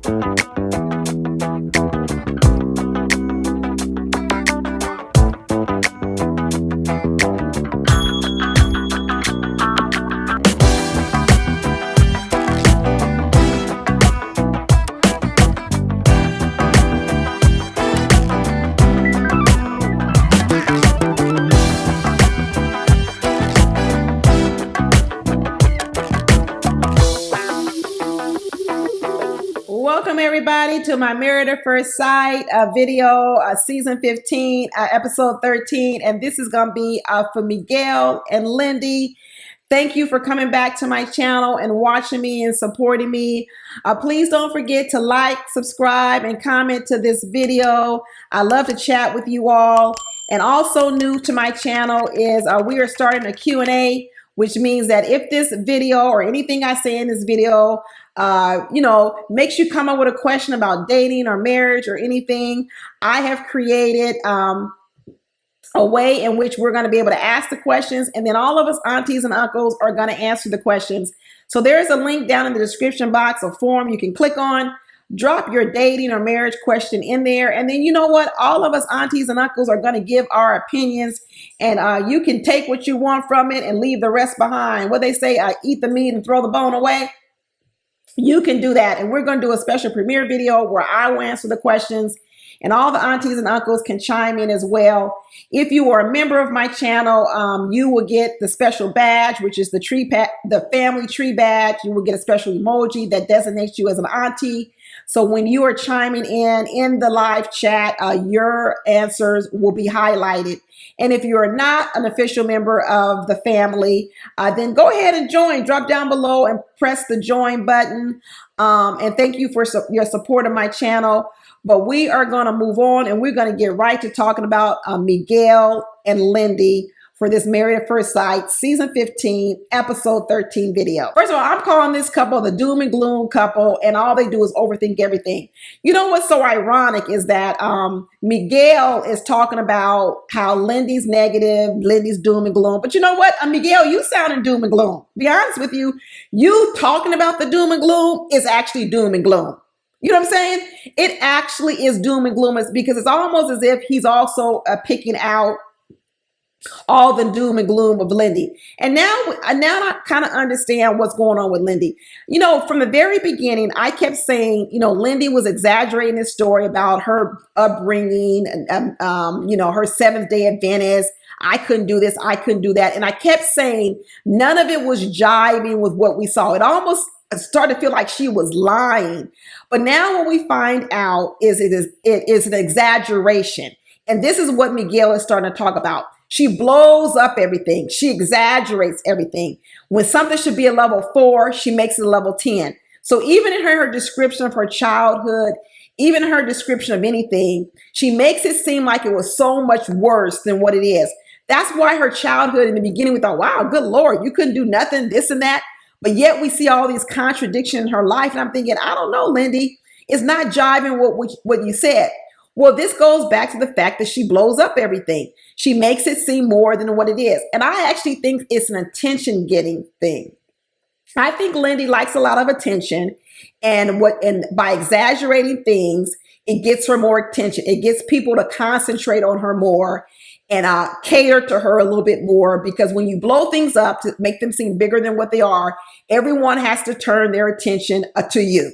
Welcome everybody to my Married at First Sight video, season 15, episode 13, and this is going to be for Miguel and Lindy. Thank you for coming back to my channel and watching me and supporting me. Please don't forget to like, subscribe, and comment to this video. I love to chat with you all. And also new to my channel is we are starting a Q&A, which means that if this video or anything I say in this video makes you come up with a question about dating or marriage or anything, I have created a way in which we're going to be able to ask the questions, and then all of us aunties and uncles are going to answer the questions. So there's a link down in the description box, a form you can click on, drop your dating or marriage question in there, and then you know what, all of us aunties and uncles are going to give our opinions, and you can take what you want from it and leave the rest behind. What they say, eat the meat and throw the bone away. You can do that, and we're going to do a special premiere video where I will answer the questions, and all the aunties and uncles can chime in as well. If you are a member of my channel, you will get the special badge, which is the family tree badge. You will get a special emoji that designates you as an auntie. So when you are chiming in the live chat, your answers will be highlighted. And if you're not an official member of the family, then go ahead and join. Drop down below and press the join button. And thank you for your support of my channel. But we are going to move on, and we're going to get right to talking about Miguel and Lindy for this Married at First Sight season 15 episode 13 video. First of all, I'm calling this couple the doom and gloom couple, and all they do is overthink everything. You know what's so ironic is that Miguel is talking about how Lindy's negative, Lindy's doom and gloom. But you know what, Miguel, you sounding doom and gloom. Be honest with you, you talking about the doom and gloom is actually doom and gloom. You know what I'm saying? It actually is doom and gloom, because it's almost as if he's also picking out all the doom and gloom of Lindy. And now I kind of understand what's going on with Lindy. You know, from the very beginning, I kept saying, Lindy was exaggerating this story about her upbringing and, her Seventh-day Adventist. I couldn't do this, I couldn't do that. And I kept saying none of it was jiving with what we saw. It almost started to feel like she was lying. But now what we find out is it is an exaggeration. And this is what Miguel is starting to talk about. She blows up everything. She exaggerates everything. When something should be a level 4, she makes it a level 10. So even in her description of her childhood, even her description of anything, she makes it seem like it was so much worse than what it is. That's why her childhood in the beginning, we thought, wow, good Lord, you couldn't do nothing, this and that. But yet we see all these contradictions in her life. And I'm thinking, I don't know, Lindy, it's not jiving what you said. Well, this goes back to the fact that she blows up everything. She makes it seem more than what it is. And I actually think it's an attention-getting thing. I think Lindy likes a lot of attention, and by exaggerating things, it gets her more attention. It gets people to concentrate on her more and cater to her a little bit more, because when you blow things up to make them seem bigger than what they are, everyone has to turn their attention to you,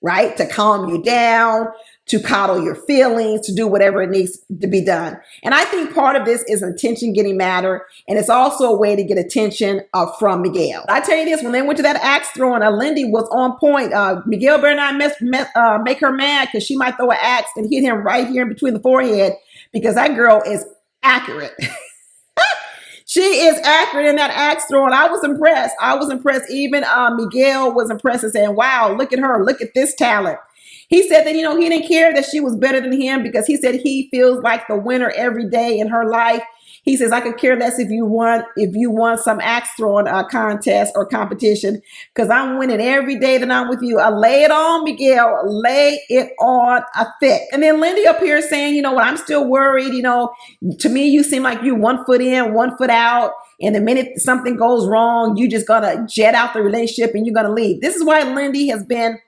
right? To calm you down, to coddle your feelings, to do whatever it needs to be done. And I think part of this is an attention-getting matter, and it's also a way to get attention from Miguel. I tell you this, when they went to that axe throwing, Lindy was on point. Miguel better not make her mad, because she might throw an axe and hit him right here in between the forehead, because that girl is accurate. She is accurate in that axe throwing. I was impressed. I was impressed. Even Miguel was impressed and saying, wow, look at her. Look at this talent. He said that, he didn't care that she was better than him, because he said he feels like the winner every day in her life. He says, I could care less if you won some axe throwing contest or competition, because I'm winning every day that I'm with you. I lay it on, Miguel, lay it on thick. And then Lindy up here saying, what, I'm still worried. To me, you seem like you 1 foot in, 1 foot out. And the minute something goes wrong, you just gonna jet out the relationship and you're gonna leave. This is why Lindy has been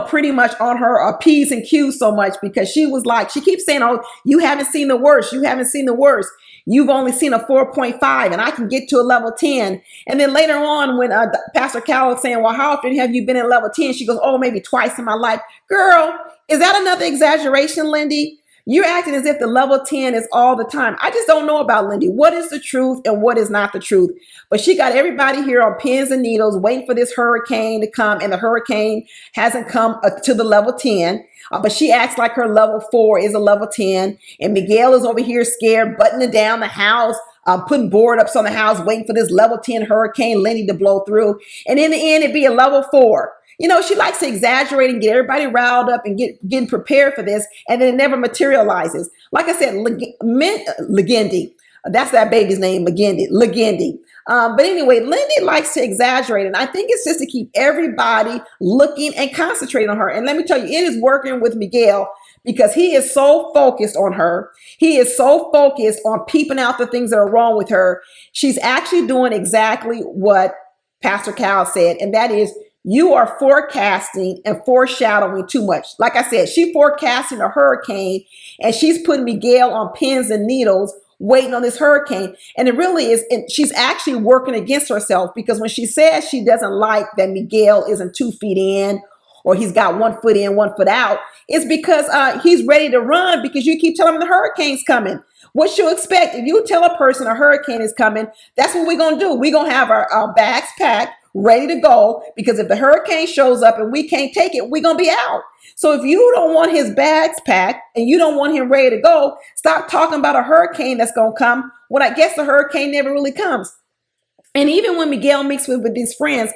pretty much on her P's and Q's so much, because she was like, she keeps saying, oh, you haven't seen the worst. You haven't seen the worst. You've only seen a 4.5 and I can get to a level 10. And then later on, when Pastor Cal was saying, well, how often have you been in level 10? She goes, oh, maybe twice in my life. Girl, is that another exaggeration, Lindy? You're acting as if the level 10 is all the time. I just don't know about Lindy. What is the truth and what is not the truth? But she got everybody here on pins and needles waiting for this hurricane to come, and the hurricane hasn't come to the level 10. But she acts like her level 4 is a level 10. And Miguel is over here scared, buttoning down the house, putting board ups on the house, waiting for this level 10 hurricane Lindy to blow through. And in the end, it'd be a level 4. She likes to exaggerate and get everybody riled up and getting prepared for this, and then it never materializes. Like I said, Legendi, that's that baby's name, Legendi. But anyway, Lindy likes to exaggerate, and I think it's just to keep everybody looking and concentrating on her. And let me tell you, it is working with Miguel, because he is so focused on her. He is so focused on peeping out the things that are wrong with her. She's actually doing exactly what Pastor Cal said, and that is, you are forecasting and foreshadowing too much. Like I said, she's forecasting a hurricane, and she's putting Miguel on pins and needles waiting on this hurricane. And it really is, and she's actually working against herself, because when she says she doesn't like that Miguel isn't 2 feet in, or he's got 1 foot in, 1 foot out, it's because he's ready to run, because you keep telling him the hurricane's coming. What you expect? If you tell a person a hurricane is coming, that's what we're going to do. We're going to have our bags packed, ready to go, because if the hurricane shows up and we can't take it, we're going to be out. So if you don't want his bags packed and you don't want him ready to go, stop talking about a hurricane that's going to come when I guess the hurricane never really comes. And even when Miguel meets with these friends,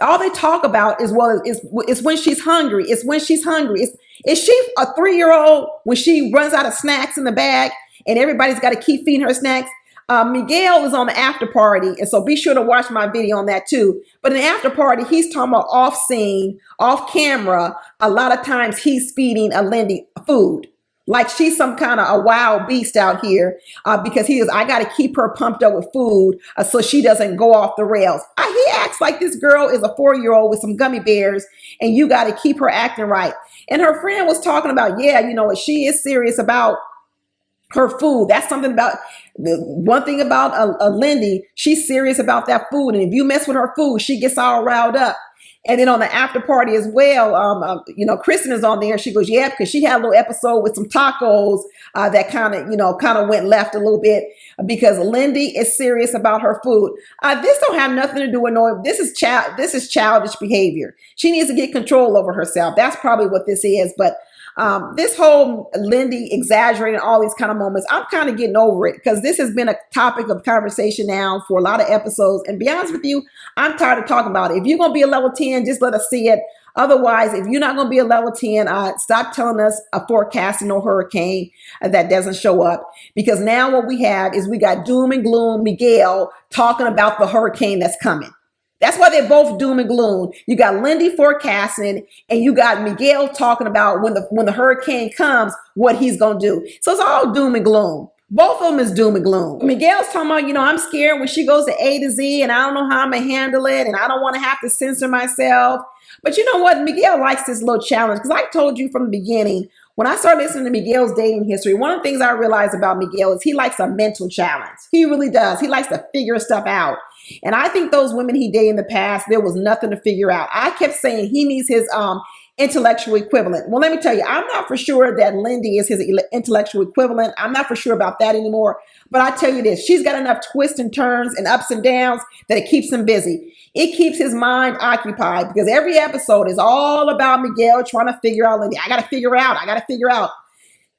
all they talk about is, well, it's when she's hungry. It's when she's hungry. Is she a 3-year-old when she runs out of snacks in the bag and everybody's got to keep feeding her snacks? Miguel is on the after party, and so be sure to watch my video on that too. But in the after party, he's talking about off scene, off camera. A lot of times he's feeding a Lindy food, like she's some kind of a wild beast out here, because I got to keep her pumped up with food so she doesn't go off the rails. He acts like this girl is a 4-year-old with some gummy bears, and you got to keep her acting right. And her friend was talking about, she is serious about her food. That's something about one thing about Lindy. She's serious about that food. And if you mess with her food, she gets all riled up. And then on the after party as well, Kristen is on there. She goes, yeah, because she had a little episode with some tacos that kind of went left a little bit, because Lindy is serious about her food. This don't have nothing to do with this is childish behavior. She needs to get control over herself. That's probably what this is. But this whole Lindy exaggerating all these kind of moments, I'm kind of getting over it, because this has been a topic of conversation now for a lot of episodes. And be honest with you, I'm tired of talking about it. If you're going to be a level 10, just let us see it. Otherwise, if you're not going to be a level 10, stop telling us a forecasting no hurricane that doesn't show up. Because now what we have is we got doom and gloom Miguel talking about the hurricane that's coming. That's why they're both doom and gloom. You got Lindy forecasting, and you got Miguel talking about when the hurricane comes, what he's going to do. So it's all doom and gloom. Both of them is doom and gloom. Miguel's talking about, I'm scared when she goes to A to Z, and I don't know how I'm going to handle it, and I don't want to have to censor myself. But you know what? Miguel likes this little challenge, because I told you from the beginning, when I started listening to Miguel's dating history, one of the things I realized about Miguel is he likes a mental challenge. He really does. He likes to figure stuff out. And I think those women he dated in the past, there was nothing to figure out. I kept saying he needs his intellectual equivalent. Well, let me tell you, I'm not for sure that Lindy is his intellectual equivalent. I'm not for sure about that anymore. But I tell you this, she's got enough twists and turns and ups and downs that it keeps him busy. It keeps his mind occupied, because every episode is all about Miguel trying to figure out Lindy. I got to figure out.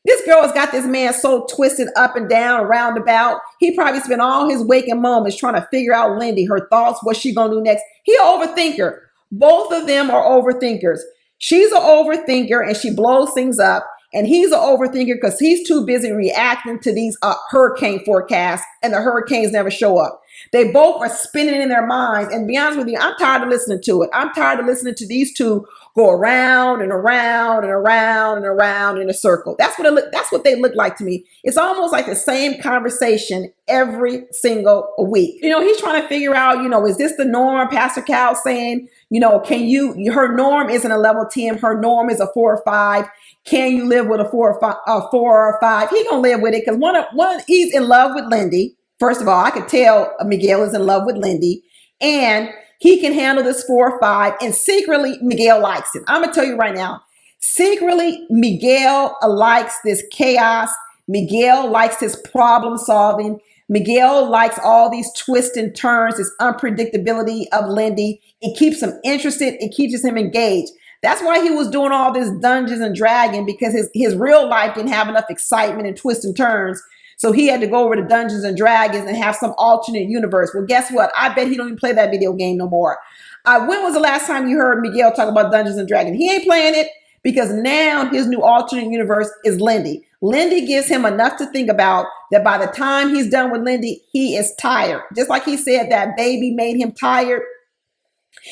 This girl has got this man so twisted up and down, around about. He probably spent all his waking moments trying to figure out Lindy, her thoughts, what she gonna do next. He an overthinker. Both of them are overthinkers. She's an overthinker and she blows things up. And he's an overthinker because he's too busy reacting to these hurricane forecasts, and the hurricanes never show up. They both are spinning in their minds. And to be honest with you, I'm tired of listening to it. I'm tired of listening to these two go around and around and around and around in a circle. That's what they look like to me. It's almost like the same conversation every single week. He's trying to figure out, is this the norm? Pastor Cal saying, her norm isn't a level 10, her norm is a 4 or 5. Can you live with a 4 or 5? He gonna live with it because one he's in love with Lindy. First of all, I could tell Miguel is in love with Lindy, and he can handle this 4 or 5. And secretly, Miguel likes it. I'm gonna tell you right now. Secretly, Miguel likes this chaos. Miguel likes his problem solving. Miguel likes all these twists and turns, this unpredictability of Lindy. It keeps him interested. It keeps him engaged. That's why he was doing all this Dungeons and Dragons, because his real life didn't have enough excitement and twists and turns. So he had to go over to Dungeons and Dragons and have some alternate universe. Well, guess what? I bet he don't even play that video game no more. When was the last time you heard Miguel talk about Dungeons and Dragons? He ain't playing it because now his new alternate universe is Lindy. Lindy gives him enough to think about that by the time he's done with Lindy, he is tired. Just like he said that baby made him tired.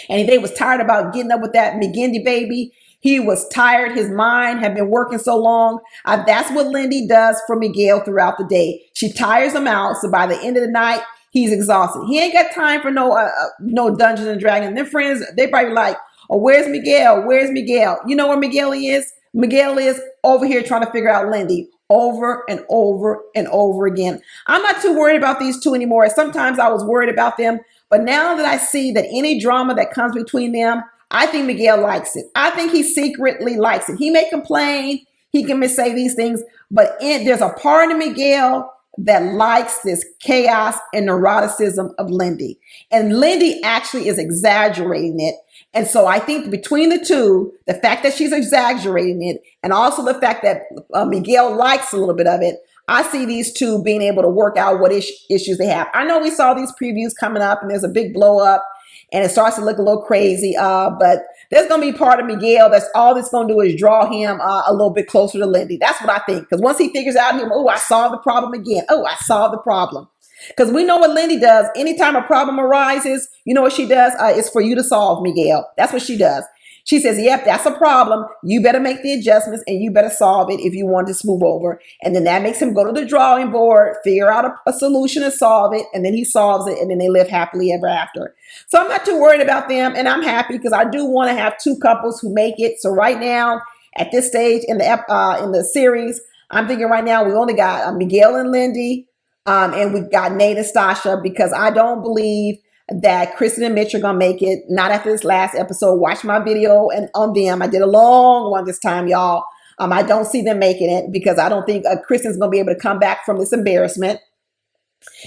And they was tired about getting up with that McGindy baby. He was tired. His mind had been working so long. That's what Lindy does for Miguel throughout the day. She tires him out. So by the end of the night, he's exhausted. He ain't got time for no Dungeons and Dragons. Their friends, they probably like, oh, where's Miguel? Where's Miguel? You know where Miguel is? Miguel is over here trying to figure out Lindy over and over and over again. I'm not too worried about these two anymore. Sometimes I was worried about them. But now that I see that any drama that comes between them, I think Miguel likes it. I think he secretly likes it. He may complain, he can say these things, but there's a part of Miguel that likes this chaos and neuroticism of Lindy. And Lindy actually is exaggerating it. And so I think between the two, the fact that she's exaggerating it and also the fact that Miguel likes a little bit of it, I see these two being able to work out what issues they have. I know we saw these previews coming up and there's a big blow up and it starts to look a little crazy, but there's going to be part of Miguel that's all it's going to do is draw him a little bit closer to Lindy. That's what I think. Because once he figures out him, oh, I solved the problem again. Oh, I solved the problem. Because we know what Lindy does. Anytime a problem arises, you know what she does? It's for you to solve, Miguel. That's what she does. She says, yep, that's a problem. You better make the adjustments and you better solve it if you want to move over. And then that makes him go to the drawing board, figure out a solution to solve it. And then he solves it and then they live happily ever after. So I'm not too worried about them. And I'm happy because I do want to have two couples who make it. So right now, at this stage in the series, I'm thinking right now we only got Miguel and Lindy. And we've got Nate and Stasha, because I don't believe that Kristen and Mitch are going to make it. Not after this last episode. Watch my video and on them. I did a long one this time, y'all. I don't see them making it because I don't think Kristen's going to be able to come back from this embarrassment.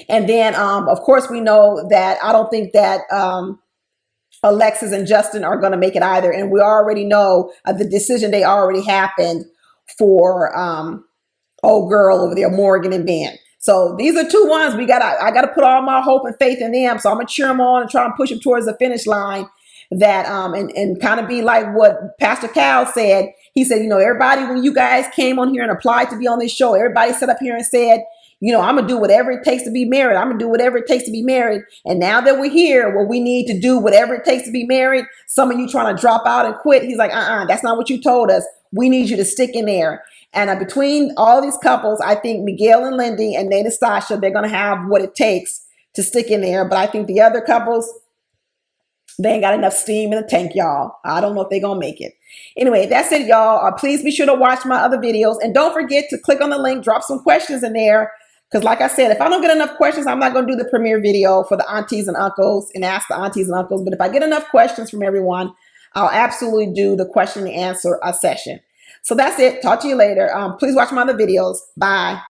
And then, of course, we know that I don't think that Alexis and Justin are going to make it either. And we already know the decision day already happened for old girl over there, Morgan and Ben. So these are two ones I got to put all my hope and faith in them. So I'm going to cheer them on and try and push them towards the finish line. That and kind of be like what Pastor Cal said. He said, everybody, when you guys came on here and applied to be on this show, everybody sat up here and said, I'm going to do whatever it takes to be married. I'm going to do whatever it takes to be married. And now that we're here, we need to do whatever it takes to be married. Some of you trying to drop out and quit. He's like, that's not what you told us. We need you to stick in there. And between all these couples, I think Miguel and Lindy and Nate and Stasha, they're going to have what it takes to stick in there. But I think the other couples, they ain't got enough steam in the tank, y'all. I don't know if they're going to make it. Anyway, that's it, y'all. Please be sure to watch my other videos. And don't forget to click on the link, drop some questions in there. Because like I said, if I don't get enough questions, I'm not going to do the premiere video for the aunties and uncles and ask the aunties and uncles. But if I get enough questions from everyone, I'll absolutely do the question and answer session. So that's it. Talk to you later. Please watch my other videos. Bye.